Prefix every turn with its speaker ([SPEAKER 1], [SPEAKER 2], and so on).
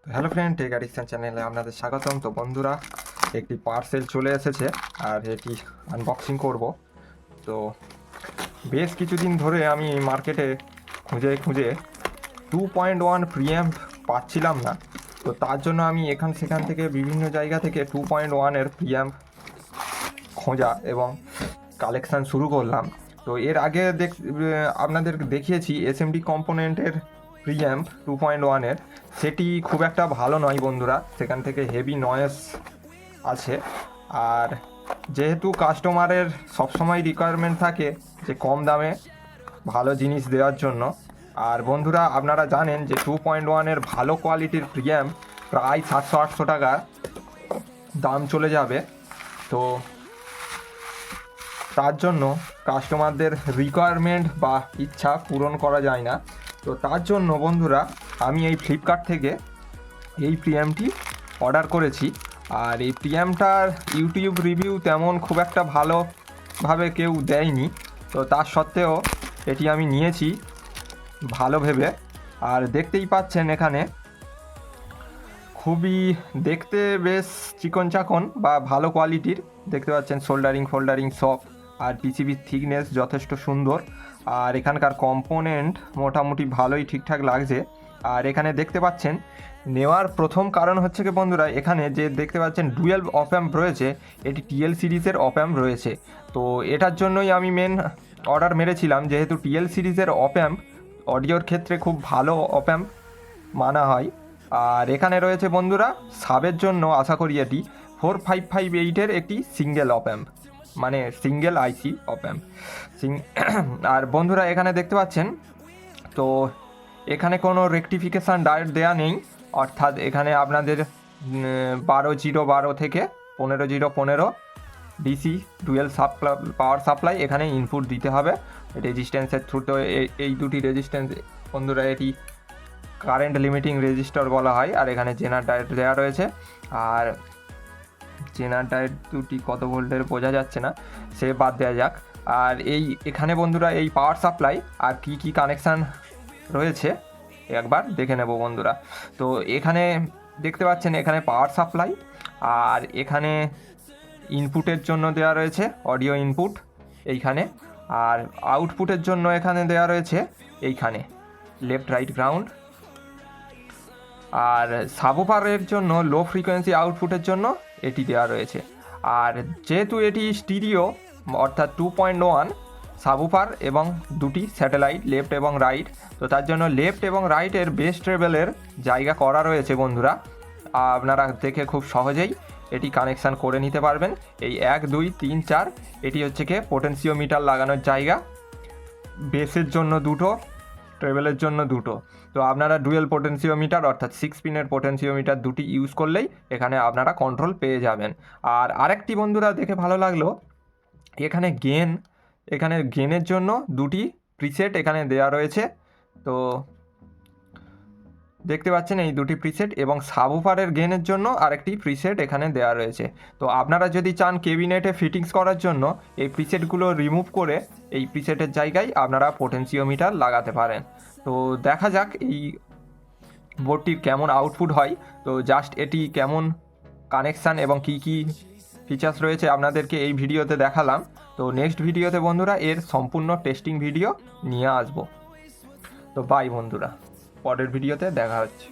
[SPEAKER 1] তো hello friend, take addiction চ্যানেলে আপনাদের স্বাগতম। তো বন্ধুরা, একটি পার্সেল চলে এসেছে আর এটি আনবক্সিং করব। তো বেশ কিছুদিন ধরে আমি মার্কেটে খুঁজে খুঁজে 2.1 প্রিঅ্যাম্প পাচ্ছিলাম না। তো তার জন্য আমি এখান সেখান থেকে বিভিন্ন জায়গা থেকে 2.1-এর প্রিঅ্যাম্প খোঁজা এবং কালেকশান শুরু করলাম। তো এর আগে আপনাদের দেখিয়েছি এসএমডি কম্পোনেন্টের প্রিঅ্যাম্প 2.1-এর, সেটি খুব একটা ভালো নয় বন্ধুরা, সেখান থেকে হেভি নয়েজ আছে। আর যেহেতু কাস্টমারের সবসময় রিকোয়ারমেন্ট থাকে যে কম দামে ভালো জিনিস দেওয়ার জন্য, আর বন্ধুরা আপনারা জানেন যে 2.1-এর ভালো কোয়ালিটির প্রিঅ্যাম্প প্রায় 700-800 টাকা দাম চলে যাবে। তো তার জন্য কাস্টমারদের রিকোয়ারমেন্ট বা ইচ্ছা পূরণ করা যায় না। তো তার জন্য বন্ধুরা আমি এই ফ্লিপকার্ট থেকে এই প্রিঅ্যাম্পটি অর্ডার করেছি। আর এই প্রিঅ্যাম্পটার ইউটিউব রিভিউ তেমন খুব একটা ভালোভাবে কেউ দেয়নি। তো তার সত্ত্বেও এটি আমি নিয়েছি ভালো ভেবে। আর দেখতেই পাচ্ছেন এখানে খুবই দেখতে বেশ চিকন চাকন বা ভালো কোয়ালিটির দেখতে পাচ্ছেন। ফোল্ডারিং সব, আর পিসিবির থিকনেস যথেষ্ট সুন্দর। আর এখানকার কম্পোনেন্ট মোটামুটি ভালোই ঠিকঠাক লাগছে। আর এখানে দেখতে পাচ্ছেন নেওয়ার প্রথম কারণ হচ্ছে কি বন্ধুরা, এখানে যে দেখতে পাচ্ছেন ডুয়েল অপ অ্যাম্প রয়েছে, এটি টিএল সিরিজের অপ অ্যাম্প রয়েছে। তো এটার জন্যই আমি মেন অর্ডার মেরেছিলাম, যেহেতু টিএল সিরিজের অপ অ্যাম্প অডিওর ক্ষেত্রে খুব ভালো অপ অ্যাম্প মানা হয়। আর এখানে রয়েছে বন্ধুরা সাবের জন্য আশা করি এটি 4558-এর একটি সিঙ্গেল অপ অ্যাম্প, মানে সিঙ্গেল আইসি অপ অ্যাম্প। আর বন্ধুরা এখানে দেখতে পাচ্ছেন, তো এখানে কোনো রেকটিফিকেশান ডায়োড দেওয়া নেই, অর্থাৎ এখানে আপনাদের 12-0-12 থেকে 15-0-15 ডিসি ডুয়েল পাওয়ার সাপ্লাই এখানে ইনপুট দিতে হবে রেজিস্ট্যান্সের থ্রুতে। এই দুটি রেজিস্ট্যান্স বন্ধুরা এটি কারেন্ট লিমিটিং রেজিস্টার বলা হয়। আর এখানে জেনার ডায়োড দেওয়া রয়েছে। আর জেনার ডায়োড দুটি কত ভোল্টের বোঝা যাচ্ছে না, সে বাদ দেওয়া যাক। আর এখানে বন্ধুরা এই পাওয়ার সাপ্লাই আর কি কানেকশান রয়েছে একবার দেখে নেব বন্ধুরা। তো এখানে দেখতে পাচ্ছেন এখানে পাওয়ার সাপ্লাই, আর এখানে ইনপুটের জন্য দেওয়া রয়েছে অডিও ইনপুট এইখানে। আর আউটপুটের জন্য এখানে দেওয়া রয়েছে এইখানে লেফট রাইট গ্রাউন্ড। আর সাবওুফারের জন্য লো ফ্রিকোয়েন্সি আউটপুটের জন্য এটি দেওয়া রয়েছে। আর যেহেতু এটি স্টিরিও অর্থাৎ 2.1 সাবওুফার এবং দুটি স্যাটেলাইট লেফট এবং রাইট, তো তার জন্য লেফট এবং রাইটের বেস ট্রেবেলের জায়গা করা রয়েছে বন্ধুরা। আপনারা দেখে খুব সহজেই এটি কানেকশান করে নিতে পারবেন। এই 1 2 3 4 এটি হচ্ছে কি পোটেনশিওমিটার লাগানোর জায়গা, বেসের জন্য দুটো, ট্রেবেলের জন্য দুটো। তো আপনারা ডুয়েল পোটেনশিওমিটার অর্থাৎ 6 পিনের পোটেনশিওমিটার দুটি ইউজ করলেই এখানে আপনারা কন্ট্রোল পেয়ে যাবেন। আর আরেকটি বন্ধুরা দেখে ভালো লাগলো, এখানে গেনের জন্য দুটি প্রিসেট এখানে দেওয়া রয়েছে। তো দেখতে পাচ্ছেন এই দুটি প্রিসেট, এবং সাবওুফারের গেনের জন্য আরেকটি প্রিসেট এখানে দেওয়া রয়েছে। তো আপনারা যদি চান কেবিনেটে ফিটিংস করার জন্য এই প্রিসেটগুলো রিমুভ করে এই প্রিসেটের জায়গায় আপনারা পোটেনশিওমিটার লাগাতে পারেন। তো দেখা যাক এই বোর্ডটির কেমন আউটপুট হয়। তো জাস্ট এটি কেমন কানেকশান এবং কি ফিচার্স রয়েছে আপনাদেরকে এই ভিডিওতে দেখালাম। তো নেক্সট ভিডিওতে বন্ধুরা এর সম্পূর্ণ টেস্টিং ভিডিও নিয়ে আসবো। তো বাই বন্ধুরা, পরের ভিডিওতে দেখা হচ্ছে।